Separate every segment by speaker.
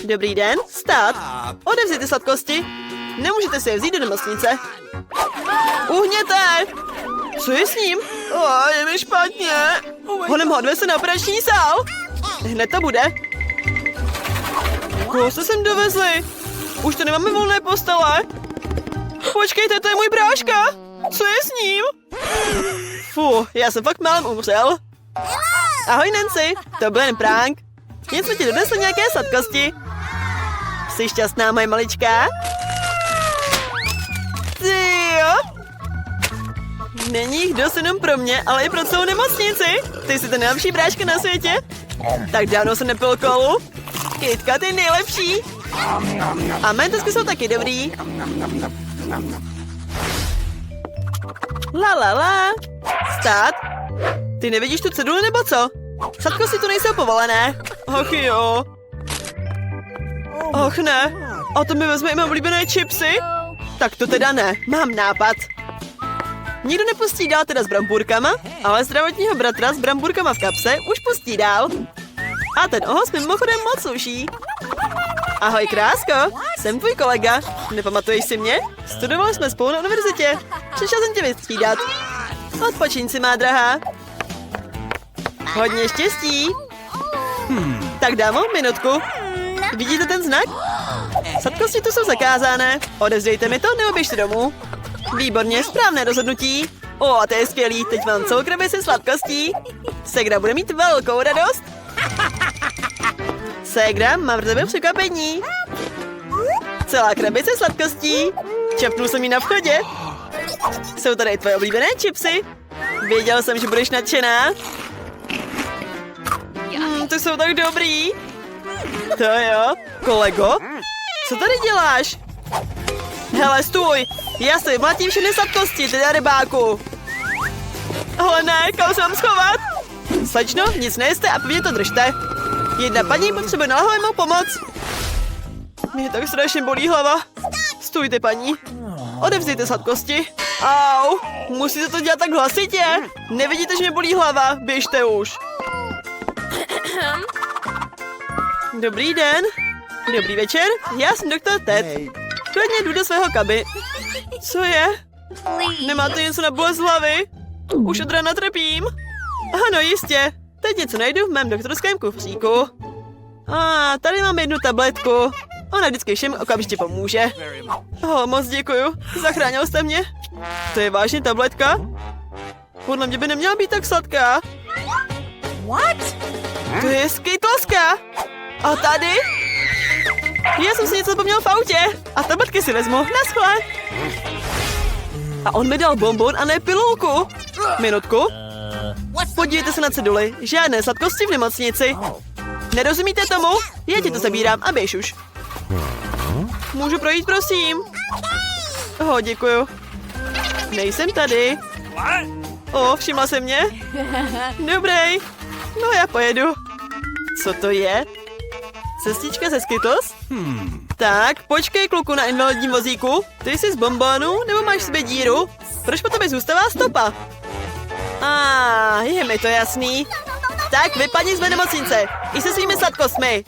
Speaker 1: Dobrý den, stát. Odevři ty sladkosti. Nemůžete si je vzít do nemocnice. Uhněte! Co je s ním? Je mi špatně. Honem ho odveze na operační sál. Hned to bude. Koho jste sem dovezli? Už to nemáme volné postele. Počkejte, to je můj bráška. Co je s ním? Já jsem fakt málem umřel. Ahoj, Nancy, to byl jen prank. Jen jsme ti donesli nějaké sladkosti. Jsi šťastná, moje malička? Ty jo? Není jich dost jenom pro mě, ale i pro celou nemocnici. Ty jsi ten nejlepší bráška na světě. Tak dávno jsem nepil kolu. KitKat je nejlepší. A mentesky jsou taky dobrý. La. Stát. Ty nevidíš tu ceduli nebo co? Sladkosti tu nejsou povolené. Och jo. Och ne. A to mi vezme i mé oblíbené chipsy? Tak to teda ne. Mám nápad. Nikdo nepustí dál teda s bramburkama, ale zdravotního bratra s bramburkama v kapse už pustí dál. A ten ohos mi mimochodem moc sluší. Ahoj, krásko. Jsem tvůj kolega. Nepamatuješ si mě? Studovali jsme spolu na univerzitě. Přišel jsem tě vystřídat. Odpočiň si, má drahá. Hodně štěstí. Tak dámo, minutku. Vidíte ten znak? Sladkosti tu jsou zakázané. Odevzdejte mi to, nebo běžte domů. Výborně, správné rozhodnutí. To je skvělý, teď mám celou krabici sladkostí. Segra bude mít velkou radost. Segra, mám pro tebe překvapení. Celá krabice sladkostí. Čapnul jsem ji na vchodě. Jsou tady tvoje oblíbené chipsy. Věděl jsem, že budeš nadšená. Ty jsou tak dobrý. To jo, kolego. Co tady děláš? Hele, stůj. Já si mlatím všechny sladkosti, teda rybáku. Ale ne, kam se mám schovat? Slečno, nic nejste a pevně to držte. Jedna paní potřebuje naléhavě mou pomoc. Mě tak strašně bolí hlava. Stůjte, paní. Odevzdejte sladkosti. Au, musíte to dělat tak hlasitě. Nevidíte, že mě bolí hlava? Běžte už. Dobrý den. Dobrý večer. Já jsem doktor Ted. Klidně jdu do svého kaby. Co je? Nemáte něco na bolest hlavy? Už od rána trpím. Ano, jistě. Teď něco najdu v mém doktorském kufříku. Tady mám jednu tabletku. Ona vždycky všem okamžitě pomůže. Moc děkuju. Zachránil jste mě. To je vážně tabletka? Podle mě by neměla být tak sladká. To je skytleska. A tady? Já jsem si něco zapomněl v autě. A tabletky si vezmu. Naschle. A on mi dal bonbon a ne pilulku. Minutku. Podívejte se na ceduli. Žádné sladkosti v nemocnici. Nerozumíte tomu? Já ti to zabírám a běž už. Můžu projít, prosím? Děkuju. Nejsem tady. Všimla se mě? Dobrý. No já pojedu. Co to je? Cestička ze Skittles? Tak, počkej, kluku na invalidním vozíku. Ty jsi z bonbonu, nebo máš v sobě díru? Proč po tobě zůstává stopa? Je mi to jasný. Tak, vypadni z mé nemocnice. I se svými sladkostmi.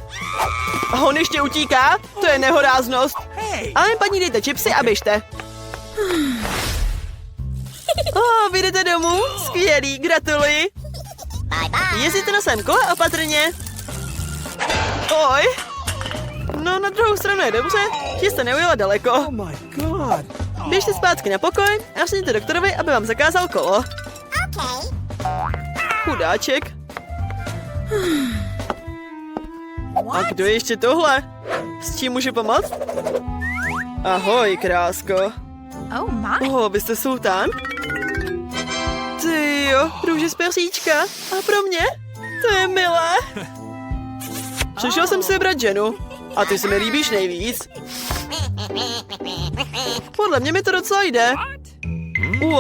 Speaker 1: A on ještě utíká? To je nehoráznost. Ale paní, dejte chipsy a běžte. Vy jdete domů? Skvělý, gratuluji. Jezdíte na svém kole opatrně. Oj. No, na druhou stranu je dobře, že jste neujela daleko. Běžte zpátky na pokoj a řekněte doktorovi, aby vám zakázal kolo. Chudáček. A kdo je ještě tohle? S čím můžu pomoct? Ahoj, krásko. Vy jste sultán? Ty jo, růže z persíčka. A pro mě? To je milé. Přišel jsem si vybrat ženu. A ty se mi líbíš nejvíc. Podle mě mi to docela jde.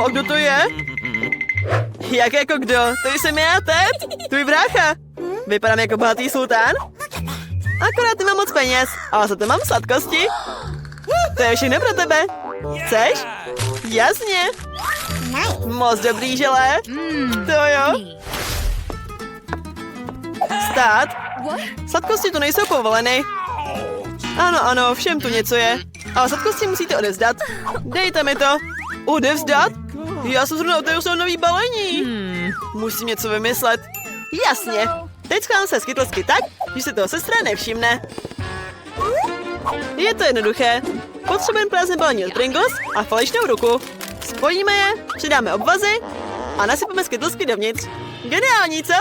Speaker 1: A kdo to je? Jak jako kdo? To jsem já, Ted. Tvůj brácha. Vypadám jako bohatý sultán? Akorát nemám moc peněz, ale za to mám sladkosti. To je všechno pro tebe. Chceš? Jasně. Moc dobrý želé. To jo. Stát. Sladkosti tu nejsou povoleny. Ano, ano, všem tu něco je. Ale sladkosti musíte odevzdat. Dejte mi to. Odevzdat? Já jsem zrovna otevřel nový balení. Musím něco vymyslet. Jasně. Teď schovám se skytlsky tak, že se toho sestra nevšimne. Je to jednoduché. Potřebujeme prázdné balení od Pringles a falešnou ruku. Spojíme je, přidáme obvazy a nasypeme skytlsky dovnitř. Geniální, co?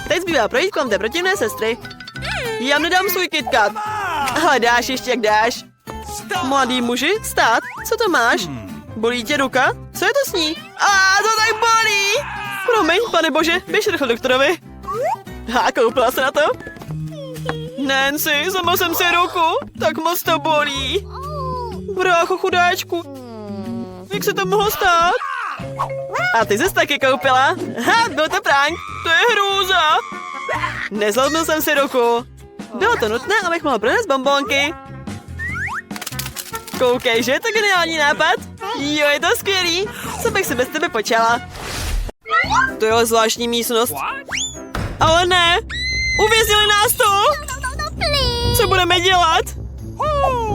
Speaker 1: Teď zbývá projít kolem té protivné sestry. Já nedám svůj KitKat. Ale dáš ještě jak dáš. Mladý muži, stát, co to máš? Bolí tě ruka? Co je to s ní? To tak bolí! Promiň, pane bože, běž rychle doktorovi. Koupila se na to? Nancy, zlomil jsem si ruku, tak moc to bolí. Brácho, chudáčku. Jak se to mohlo stát? A ty jsi taky koupila? Byl to prank, to je hrůza. Nezlomil jsem si ruku. Bylo to nutné, abych mohl pronést bonbonky. Koukej, že je to geniální nápad? Jo, je to skvělý. Co bych se bez tebe počala? To je zvláštní místnost. Ale ne. Uvěznili nás tu. Co budeme dělat?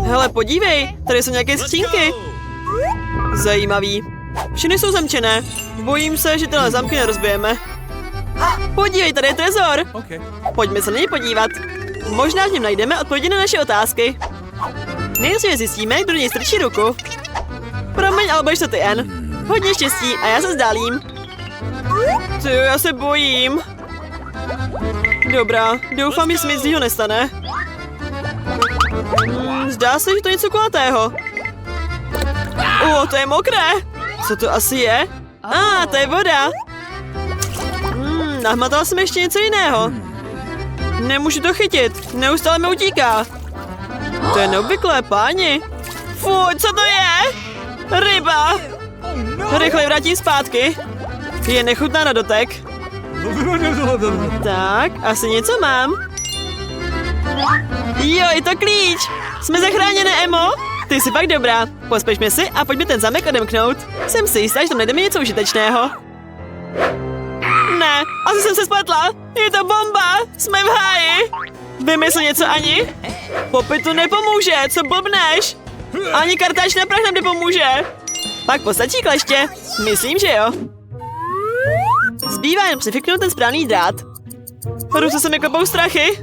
Speaker 1: Hele, podívej, tady jsou nějaké skřínky. Zajímavý. Všechny jsou zamčené. Bojím se, že tyhle zamky nerozbijeme. Podívej, tady je trezor. Pojďme se na něj podívat. Možná v něm najdeme odpovědi na naše otázky. Nejdříve zjistíme, kdo do něj strčí ruku. Promiň, ale budeš to ty, jen. Hodně štěstí a já se vzdálím. Ty, já se bojím. Dobrá, doufám, že se mi nic zlýho nestane. Zdá se, že to je něco kulatého. To je mokré. Co to asi je? To je voda. Nahmatala jsem ještě něco jiného. Nemůžu to chytit, neustále mi utíká. To je neobvyklé, páni. Fuj, co to je? Ryba. Rychle vrátím zpátky. Je nechutná na dotek. Tak, asi něco mám. Jo, je to klíč. Jsme zachráněné, Emo. Ty jsi fakt dobrá. Pospěšme si a pojďme ten zámek odemknout. Jsem si jistá, že tam najdeme něco užitečného. Ne, asi jsem se spletla. Je to bomba. Jsme v háji. Vymysl něco, Ani. Popit to nepomůže, co blbneš? Ani kartáč na prach nám nepomůže. Pak postačí kleště. Myslím, že jo. Zbývá jen přifiknout ten správný drát. Ruce se mi klopou strachy.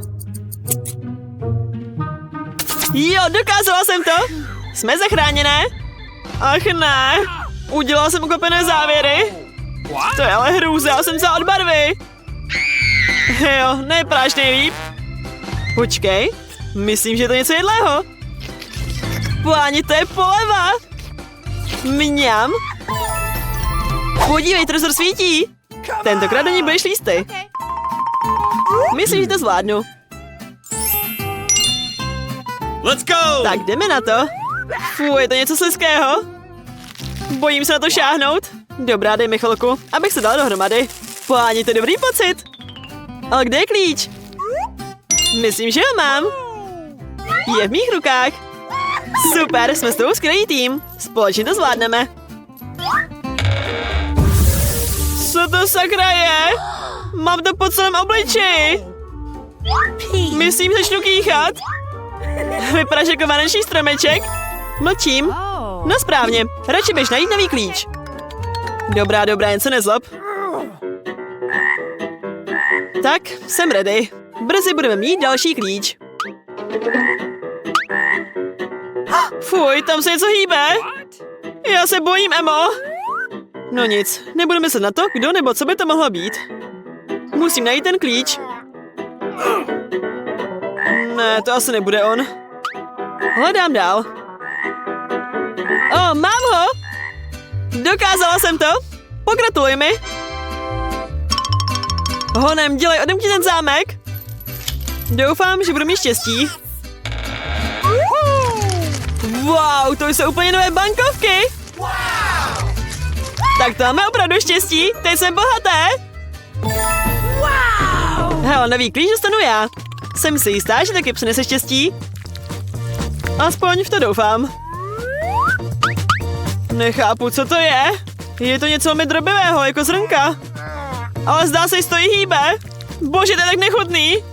Speaker 1: Jo, dokázala jsem to. Jsme zachráněné. Ach ne. Udělala jsem uklopené závěry. To je ale hrůza, já jsem celá od barvy. Jo, nepráš nejlíp. Počkej, myslím, že je to něco jedlého. Páni, to je poleva. Mňam. Podívej, trezor svítí. Tentokrát do ní budeš lísty. Myslím, že to zvládnu.
Speaker 2: Let's go!
Speaker 1: Tak jdeme na to. Fuj, je to něco slizkého. Bojím se na to šáhnout. Dobrá, dej mi chvilku, abych se dala dohromady. Páni, to je dobrý pocit. Ale kde je klíč? Myslím, že ho mám. Je v mých rukách. Super, jsme s tou skvělý tým. Společně to zvládneme. Co to sakra je? Mám to po celém obličeji. Myslím, že začnu kýchat. Vypadáš jako vánoční stromeček. Mlčím. No správně, radši běž najít nový klíč. Dobrá, jen se nezlob. Tak, jsem ready. Brzy budeme mít další klíč. Fuj, tam se něco hýbe. Já se bojím, Emo. No nic, nebudu myslet na to, kdo nebo co by to mohlo být. Musím najít ten klíč. Ne, to asi nebude on. Hledám dál. Mám ho! Dokázala jsem to. Pogratuluj mi. Honem, dělej, odemkni ten zámek. Doufám, že budu mít štěstí. Wow, to jsou úplně nové bankovky. Tak to máme opravdu štěstí. Teď jsem bohaté. Hele, nový klíč dostanu já. Jsem si jistá, že taky přinese štěstí. Aspoň v to doufám. Nechápu, co to je. Je to něco velmi drobivého, jako zrnka. Ale zdá se, že to hýbe. Bože, to je tak nechutný.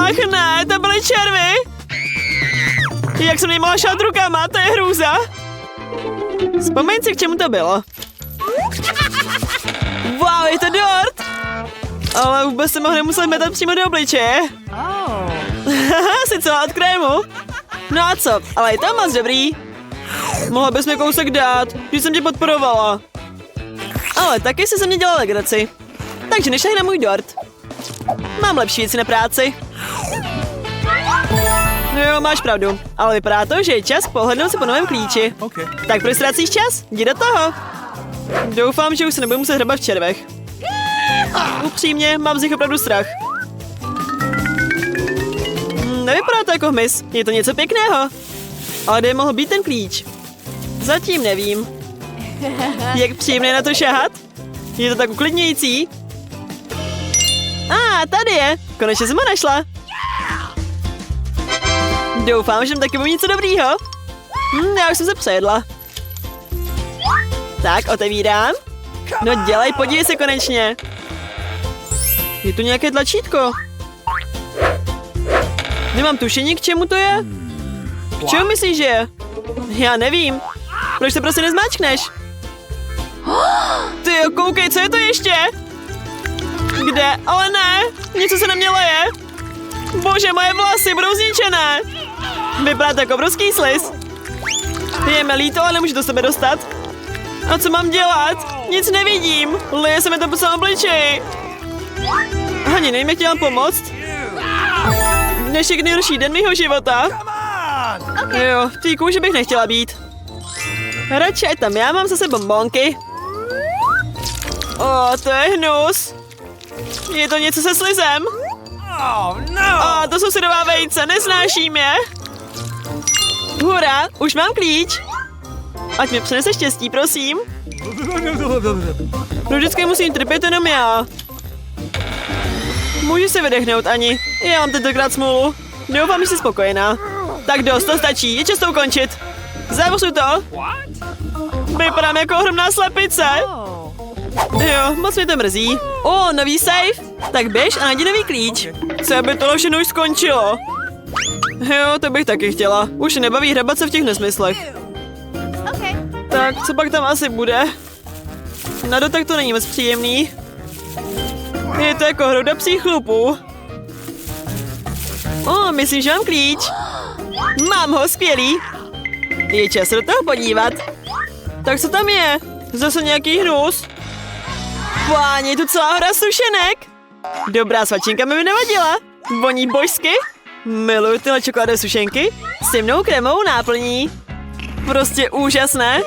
Speaker 1: Ach ne, to byly červy. Jak jsem nemohla šát rukama, to je hrůza. Vzpomeň si, k čemu to bylo. Wow, je to dort. Ale vůbec se mohl nemusel metat přímo do obličeje. Jsi celá od krému. No a co, ale je to moc dobrý. Mohla bys mi kousek dát, že jsem tě podporovala. Ale taky jsi se mě dělala legraci. Takže nešaj na můj dort. Mám lepší věci na práci. Jo, máš pravdu, ale vypadá to, že je čas pohlednout se po novém klíči.
Speaker 2: Okay.
Speaker 1: Tak proč ztrácíš čas? Jdi do toho. Doufám, že už se nebudu muset hrabat v červech. Upřímně, mám z nich opravdu strach. Nevypadá to jako hmyz, je to něco pěkného. Ale kde mohl být ten klíč? Zatím nevím. Jak příjemné na to šahat? Je to tak uklidňující. Tady je. Konečně jsem ho našla. Doufám, že tam taky bude něco dobrýho. Já už jsem se přejedla. Tak, otevírám. No dělej, podívej se konečně. Je tu nějaké tlačítko. Nemám tušení, k čemu to je. K čemu myslíš, že je? Já nevím. Proč se prostě nezmáčkneš? Ty jo, koukej, co je to ještě? Kde? Ale ne, něco se na mě leje. Bože, moje vlasy budou zničené. Vypadá to jako obrovský sliz. Je mi líto, ale nemůžu do sebe dostat. A co mám dělat? Nic nevidím. Leje se mi to po celém obličeji. Ani nevím, jak ti mám pomoct. Dnešek nejhorší den mýho života. Jo, v té kůži bych nechtěla být. Radši ať tam já mám zase bonbonky. To je hnus. Je to něco se slizem. To jsou syrová vejce, nesnáším je. Hurá, už mám klíč. Ať mi přinese štěstí, prosím. Vždycky musím trpět jenom já. Můžu si vydechnout, Ani. Já mám tentokrát smůlu. Doufám, že jsi spokojená. Tak dost, to stačí, je čas to ukončit. Zavrsu to. Vypadám jako ohromná slepice. Jo, moc mě to mrzí. Nový safe. Tak běž a najdi nový klíč. Co aby tohle všechno už skončilo. Jo, to bych taky chtěla. Už nebaví hrabat se v těch nesmyslech. Tak, co pak tam asi bude? Na dotek to není moc příjemný. Je to jako hrouda psích chlupů. Myslím, že mám klíč. Mám ho, skvělý. Je čas se do toho podívat. Tak co tam je? Zase nějaký hnus. Páně, je tu celá hora sušenek. Dobrá svačinka mi nevadila. Voní božsky. Miluji tyhle čokoládové sušenky s temnou krémovou náplní. Prostě úžasné.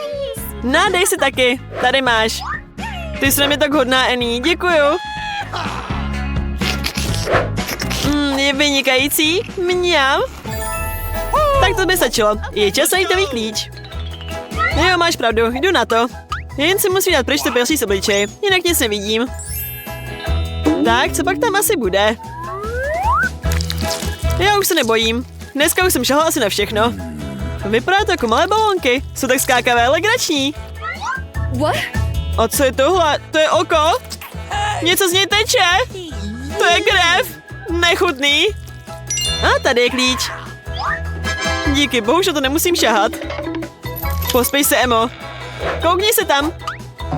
Speaker 1: Dej si taky. Tady máš. Ty jsi na mě tak hodná, Annie. Děkuju. Je vynikající. Mňam. Tak to by stačilo. Je čas najít nový klíč. Jo, máš pravdu. Jdu na to. Jen si musím dát pryč to pělší z obličeje. Jinak nic nevidím. Tak, co pak tam asi bude? Já už se nebojím. Dneska už jsem šahla asi na všechno. Vypadá to jako malé balónky. Jsou tak skákavé, legrační. A co je tohle? To je oko? Něco z něj teče? To je krev. Nechutný. Tady je klíč. Díky bohu, že to nemusím šahat. Pospěj se, Emo. Koukni se tam.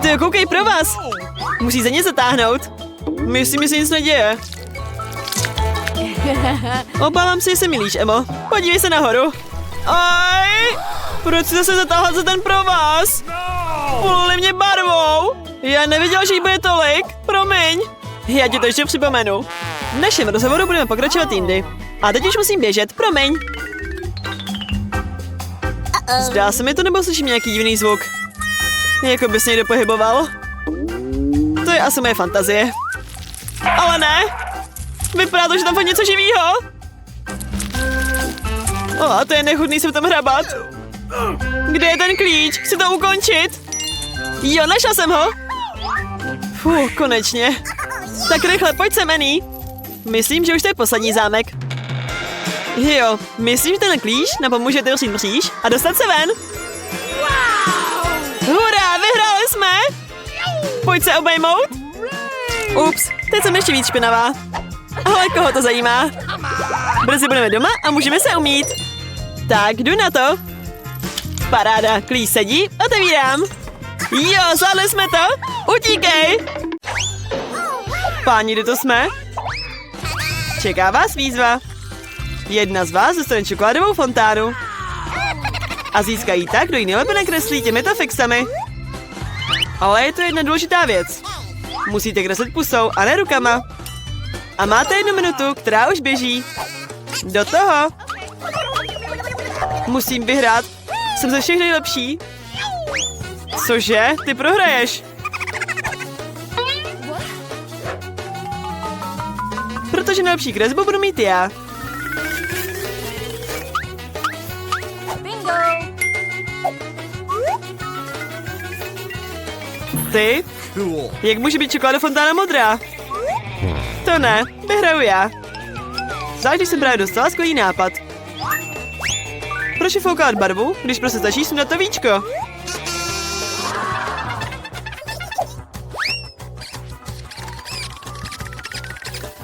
Speaker 1: Ty koukej pro vás. Musí za ně zatáhnout. Myslím, že se nic neděje. Obávám se, že se milíš, Emo. Podívej se nahoru. Aj! Proč jsi zase zatáhla za ten provaz? Polili mě barvou. Já nevěděla, že jí bude tolik. Promiň. Já ti to ještě připomenu. V našem rozhovoru budeme pokračovat jindy. A teď už musím běžet, promiň. Zdá se mi to, nebo slyším nějaký divný zvuk? Jako by se někdo pohyboval. To je asi moje fantazie. Ale ne. Vypadá to, že tam fakt něco živýho. A to je nechutný se v tom hrabat. Kde je ten klíč? Chci to ukončit. Jo, našla jsem ho. Konečně. Tak rychle, pojď sem, Annie. Myslím, že už to je poslední zámek. Jo, myslím, že ten klíč nám pomůže otevřít mříž a dostat se ven. Hurá, vyhráli jsme. Pojď se obejmout. Ups, teď jsem ještě víc špinavá. Ale koho to zajímá? Brzy budeme doma a můžeme se umýt. Tak, jdu na to. Paráda, klíč sedí, otevírám. Jo, zvládli jsme to. Utíkej. Páni, kde to jsme? Čeká vás výzva. Jedna z vás dostane čokoládovou fontánu. A získají tak, kdo ji nejlépe nakreslí těmito fixami. Ale je to jedna důležitá věc. Musíte kreslit pusou a ne rukama. A máte 1 minutu, která už běží. Do toho. Musím vyhrát. Jsem ze všech nejlepší. Cože? Ty prohraješ. Protože nejlepší kresbu budu mít já. Ty? Jak může být čokoláda fontána modrá? To ne, vyhraju já. Zvlášť, když jsem právě dostala skvělý nápad. Proč foukat barvu, když prostě stačí sundat to víčko?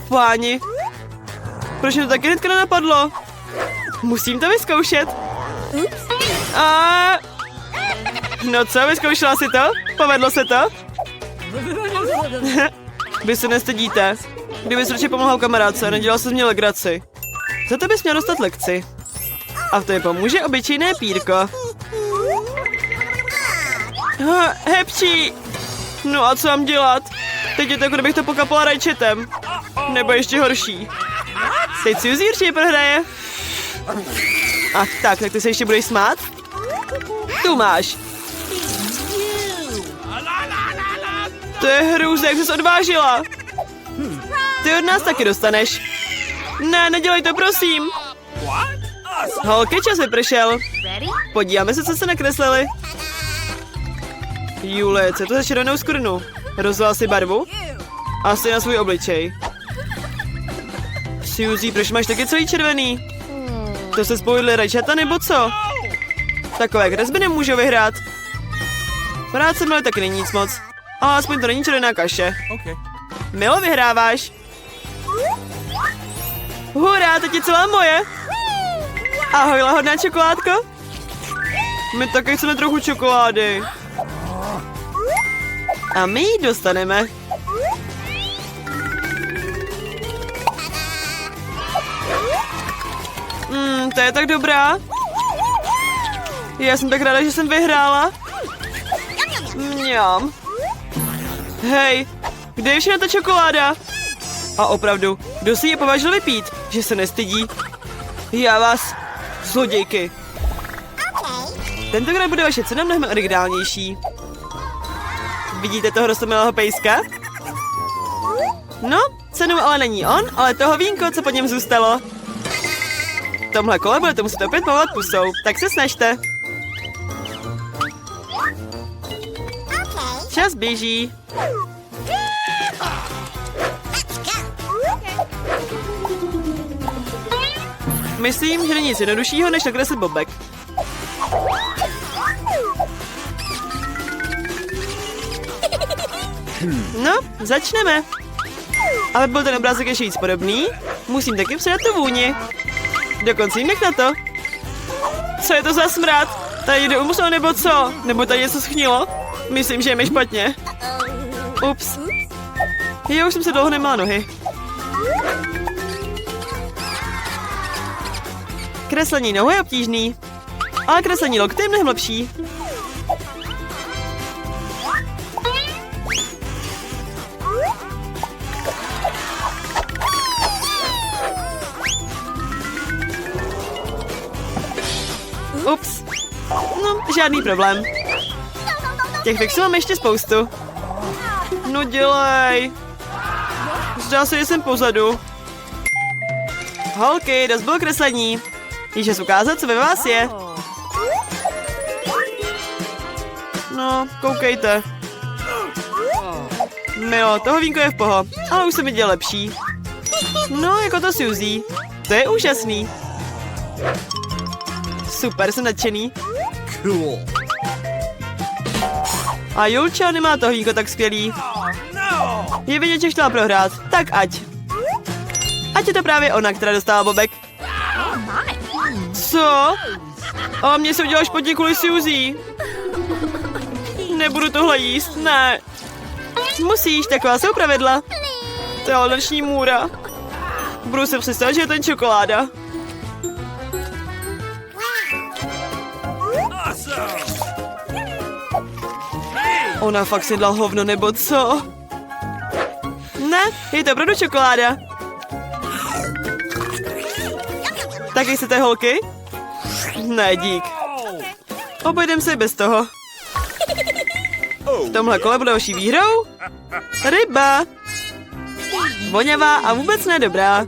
Speaker 1: Páni, proč mi to taky hnedka nenapadlo? Musím to vyzkoušet. A... No co, vyzkoušela si to? Povedlo se to? Vy se nestydíte. Kdyby jsi radši pomohla kamarádce, nedělal se z mě legraci. Za to bys měl dostat lekci. A v tom je pomůže obyčejné pírko. Hepčí! No a co mám dělat? Teď je to, jako kdybych to pokapala rajčetem. Nebo ještě horší. Teď si Suzy určitě prohraje. Ach tak ty se ještě budeš smát? Tu máš. To je hrůza, jak jsi se odvážila. Ty od nás taky dostaneš. Ne, nedělej to, prosím. Holky, čas vypršel. Podíváme se, co se nakreslili. Julie, co je to za červenou skrnu? Rozvala si barvu? Asi na svůj obličej. Suzy, proč máš taky celý červený? To se spojili rajčata nebo co? Takové kresby nemůžu vyhrát. Práce Milo taky není nic moc. Ale aspoň to není červená kaše. Milo, vyhráváš. Hurá, teď je celá moje. Ahoj, lahodná čokoládko. My taky chceme trochu čokolády. A my ji dostaneme. To je tak dobrá. Já jsem tak ráda, že jsem vyhrála. Mňam. Hej, kde je všechna ta čokoláda? A opravdu, kdo si ji považil vypít, že se nestydí? Já vás, zlodějky. Tentokrát bude vaše cena mnohem originálnější. Vidíte toho rostomilého pejska? No, cenou ale není on, ale toho vínko, co po něm zůstalo. V tomhle kole budete muset opět malovat pusou, tak se snažte. Čas běží. Myslím, že není nic jednoduššího, než nakreslit bobek. No, začneme. Ale byl ten obrázek ještě víc podobný, musím taky předat tu vůni. Dokonce jim jak na to. Co je to za smrad? Tady jde umřel nebo co? Nebo tady něco schnilo? Myslím, že je mi špatně. Ups. Já už jsem se dlouho neměla nohy. Kreslení nohu je obtížný. Ale kreslení lokty je mnohem lepší. Ups. No, žádný problém. Těch fixů mám ještě spoustu. No dělej. Zdá se, že jsem pozadu. Holky, dost bylo kreslení. Již čas ukázat, co ve vás je. No, koukejte. Milo, toho vínko je v poho, ale už se mi děje lepší. No, jako to Suzy. To je úžasný. Super, jsem nadšený.
Speaker 2: Cool.
Speaker 1: A Julča nemá to vínko tak skvělý. Je vidět, že chtěla prohrát, tak ať. Ať je to právě ona, která dostala bobek. Co? A mě se udělal špatně kvůli Suzy. Nebudu tohle jíst, ne. Musíš, taková jsou pravidla. To je noční můra. Budu se představit, že je to čokoláda. Ona fakt si dala hovno, nebo co? Ne, je to opravdu čokoláda. Taky chcete holky? Ne, dík. Obejdem se bez toho. V tomhle kole bude další výhrou ryba. Voňavá a vůbec nedobrá.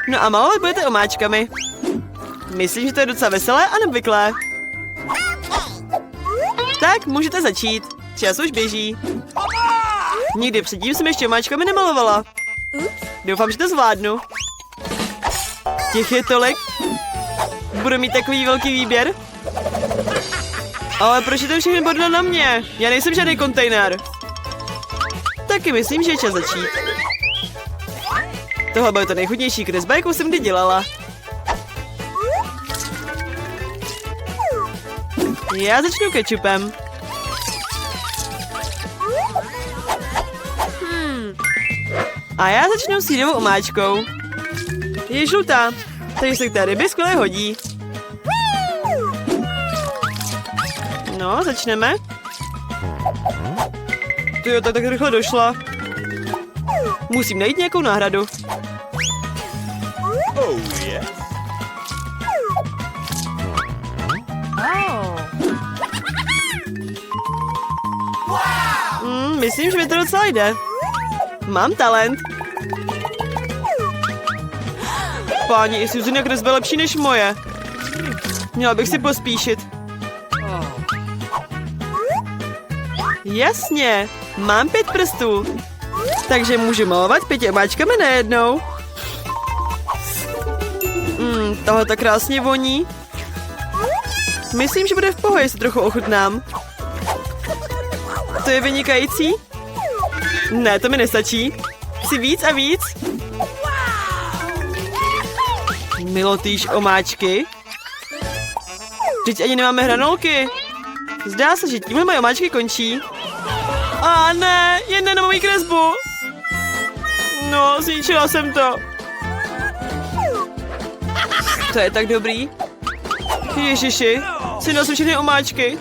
Speaker 1: No a malovat budete omáčkami. Myslím, že to je docela veselé a neobvyklé. Tak, můžete začít. Čas už běží. Nikdy předtím jsem ještě omáčkami nemalovala. Doufám, že to zvládnu. Těch je tolik. Budu mít takový velký výběr. Ale proč je to všechny bordel na mě? Já nejsem žádný kontejner. Taky myslím, že je čas začít. Tohle bude to nejchutnější kresba, jakou jsem kdy dělala. Já začnu kečupem. A já začnu sírovou omáčkou. Je žlutá, takže se k té rybě skvěle hodí. No, začneme. Tyjo, tak rychle došla. Musím najít nějakou náhradu. Myslím, že mi to docela jde. Mám talent. Páni, i Suzy kresba je lepší než moje. Měla bych si pospíšit. Jasně, mám 5 prstů. Takže můžu malovat 5 omáčkami najednou. Tohle tak krásně voní. Myslím, že bude v pohodě, jestli trochu ochutnám. To je vynikající. Ne, to mi nestačí. Chci víc a víc. Milotýš omáčky. Vždyť ani nemáme hranolky. Zdá se, že tímhle moje omáčky končí. A ne, jen na moji kresbu. No, zničila jsem to. To je tak dobrý. Ježiši, si nosil všechny omáčky.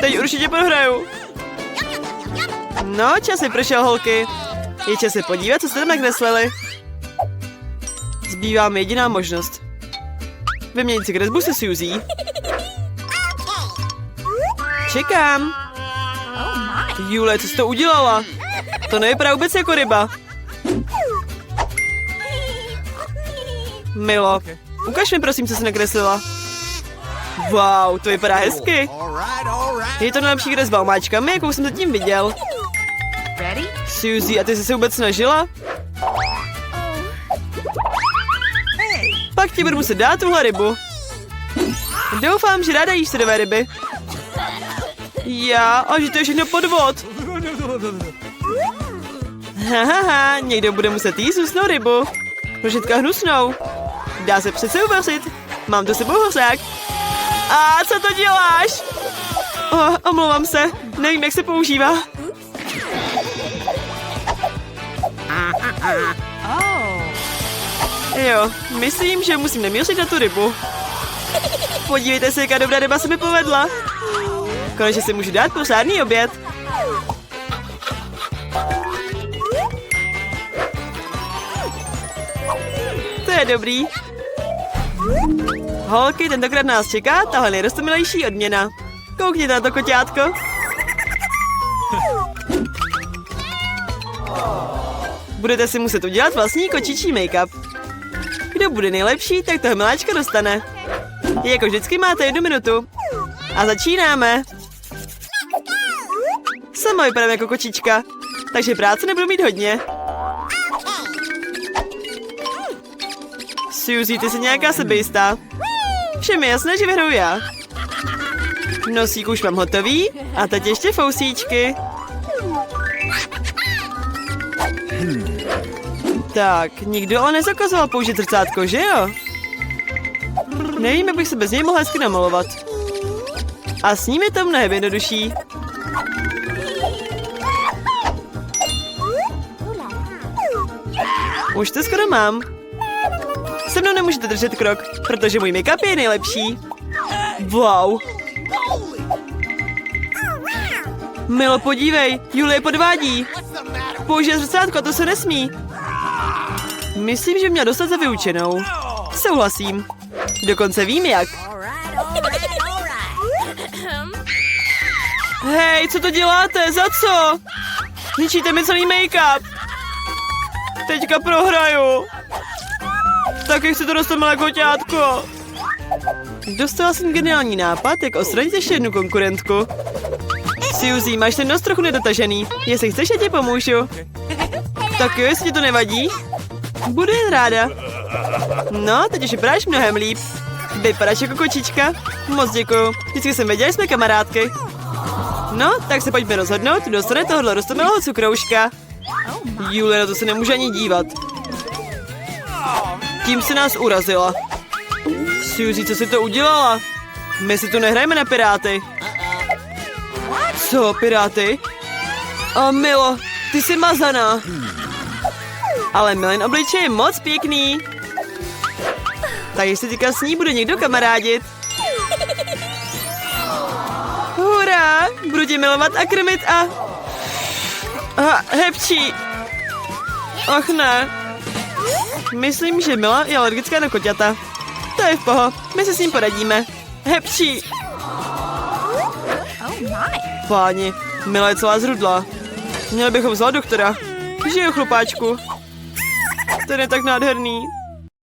Speaker 1: Teď určitě prohraju. No, čas je prošel, holky. Je čas se podívat, co jste tam nakreslili. Zbývá mi jediná možnost. Vyměnit si kresbu se Suzy. Čekám. Jule, co jsi to udělala? To nevypadá vůbec jako ryba. Milo, ukaž mi prosím, co jsi nakreslila. Wow, to vypadá hezky. Je to nejlepší kresba omáčkami, jakou jsem zatím viděl. Suzy, a ty jsi se vůbec snažila? Pak ti budu muset dát tuhle rybu. Doufám, že ráda jíš syrové ryby. Já, a že to je všechno podvod. Hahaha, někdo bude muset jíst hnusnou rybu. Rožitka hnusnou. Dá se přece uvařit. Mám tu sebou hořák. A co to děláš? Omlouvám se, nevím, jak se používá. Jo, myslím, že musím namířit na tu rybu. Podívejte se, jaká dobrá ryba se mi povedla. Konečně si můžu dát pořádný oběd. To je dobrý. Holky, tentokrát nás čeká tahle nejrostomilejší odměna. Koukněte na to koťátko. Budete si muset udělat vlastní kočičí make-up. Kdo bude nejlepší, tak toho miláčka dostane. Jako vždycky máte 1 minutu. A začínáme. Sama vypadám jako kočička, takže práce nebudu mít hodně. Suzy, ty jsi nějaká sebejistá. Všem je jasné, že vyhraju já. Nosík už mám hotový a teď ještě fousíčky. Tak, nikdo ale nezakazoval použít zrcátko, že jo? Nevím, jak bych se bez něj mohla hezky namalovat. A s ním je to mnohem jednodušší. Už to skoro mám. Se mnou nemůžete držet krok, protože můj make-up je nejlepší. Wow. Milo, podívej, Julie podvádí. Použije zrcátko, to se nesmí. Myslím, že měla dostat za vyučenou. Souhlasím. Dokonce vím jak. Hej, co to děláte? Za co? Ničíte mi celý make-up. Teďka prohraju. Taky chci to dostat, malé koťátko. Dostala jsem geniální nápad, jak odstranit ještě jednu konkurentku. Suzy, máš ten nos trochu nedotažený. Jestli chceš, já ti pomůžu. Tak jo, jestli ti to nevadí. Budu jen ráda. No, teď už vypadáš mnohem líp. Vypadáš jako kočička. Moc děkuju. Vždycky jsem věděla, že jsme kamarádky. No, tak se pojďme rozhodnout, kdo dostane tohohle roztomilého cukrouška. Julie, na to se nemůže ani dívat. Tím se nás urazila. Suzy, co jsi to udělala? My si tu nehrajeme na piráty. Co, piráty? A Milo, ty jsi mazaná. Ale Milin obličej je moc pěkný. Tak jestli teďka s ní bude někdo kamarádit. Hurá, budu tě milovat a krmit a hepčí. Ach ne. Myslím, že Mila je alergická na koťata. To je v poho, my se s ním poradíme. Hepčí. Páni, Mila je celá zrudlá. Měli bychom zvolat doktora. Žiju, chlupáčku. Ten je tak nádherný.